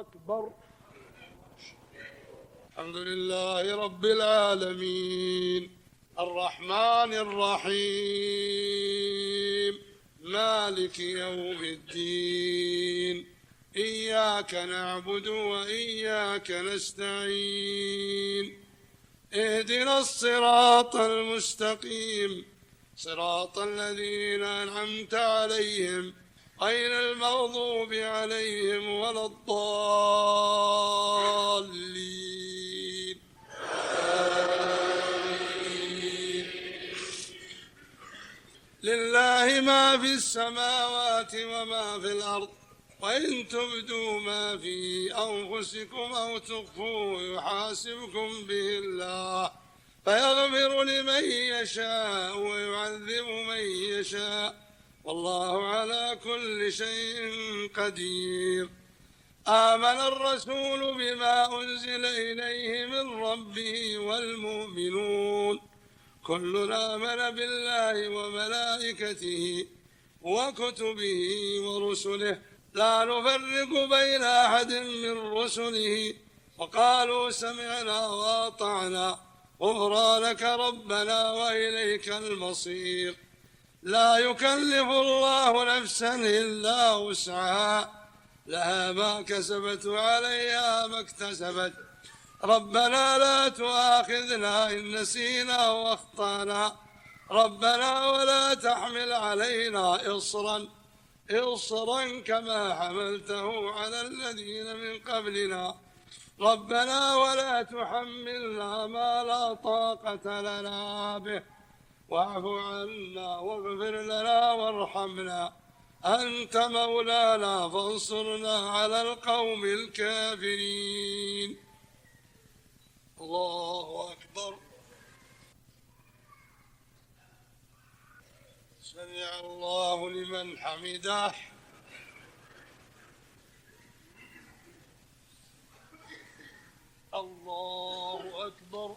أكبر. الحمد لله رب العالمين الرحمن الرحيم مالك يوم الدين إياك نعبد وإياك نستعين اهدنا الصراط المستقيم صراط الذين أنعمت عليهم غير المغضوب عليهم ولا الضالين آمين. لله ما في السماوات وما في الأرض وإن تبدوا ما في أنفسكم أو تخفوه يحاسبكم به الله فيغفر لمن يشاء ويعذب من يشاء والله على كل شيء قدير. آمن الرسول بما أنزل إليه من ربه والمؤمنون كل آمن بالله وملائكته وكتبه ورسله لا نفرق بين أحد من رسله وقالوا سمعنا وأطعنا غفرانك ربنا وإليك المصير. لا يكلف الله نفسا إلا وسعها لها ما كسبت وعليها ما اكتسبت ربنا لا تؤاخذنا إن نسينا وأخطأنا ربنا ولا تحمل علينا إصرا كما حملته على الذين من قبلنا ربنا ولا تحملنا ما لا طاقة لنا به واعف عنا واغفر لنا وارحمنا أنت مولانا فانصرنا على القوم الكافرين. الله أكبر. سمع الله لمن حمده. الله أكبر.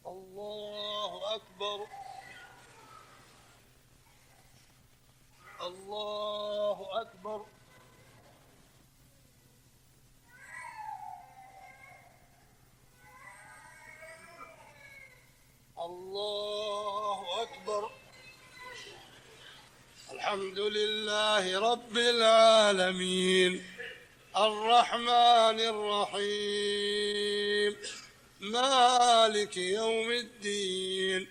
الله أكبر. الله أكبر. الله أكبر. الحمد لله رب العالمين الرحمن الرحيم مالك يوم الدين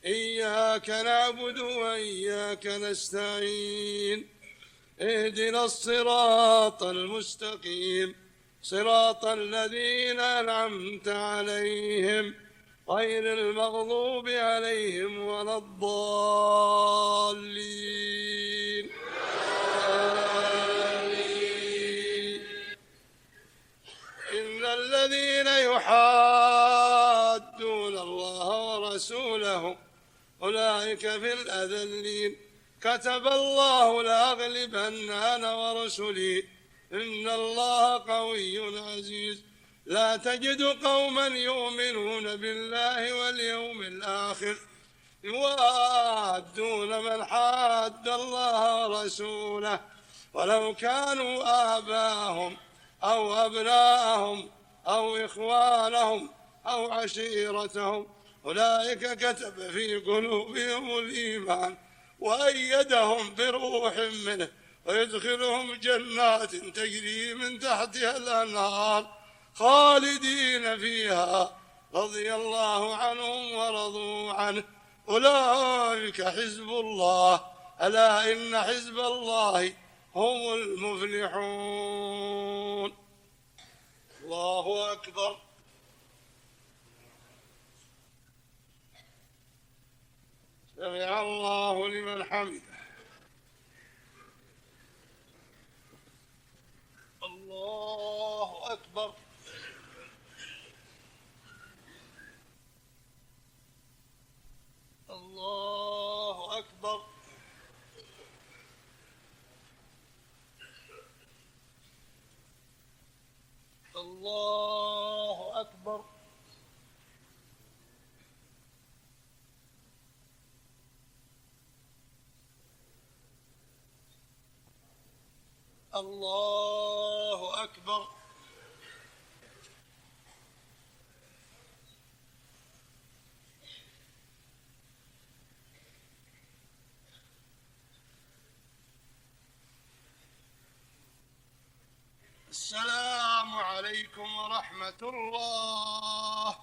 إياك نعبد وإياك نستعين اهدنا الصراط المستقيم صراط الذين أنعمت عليهم غير المغضوب عليهم ولا الضالين آمين. إن الذين يحادون الله ورسوله أولئك في الأذلين كتب الله لأغلبن أنا ورسلي إن الله قوي عزيز. لا تجد قوما يؤمنون بالله واليوم الآخر يوادون من حاد الله ورسوله ولو كانوا آباءهم أو أبناءهم أو إخوانهم أو عشيرتهم أولئك كتب في قلوبهم الإيمان وأيدهم بروح منه ويدخلهم جنات تجري من تحتها الأنهار خالدين فيها رضي الله عنهم ورضوا عنه أولئك حزب الله ألا إن حزب الله هم المفلحون. الله أكبر. سمع الله لمن حمده. الله أكبر. الله أكبر. الله أكبر. الله أكبر. السلام عليكم ورحمة الله.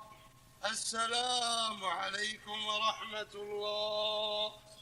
السلام عليكم ورحمة الله.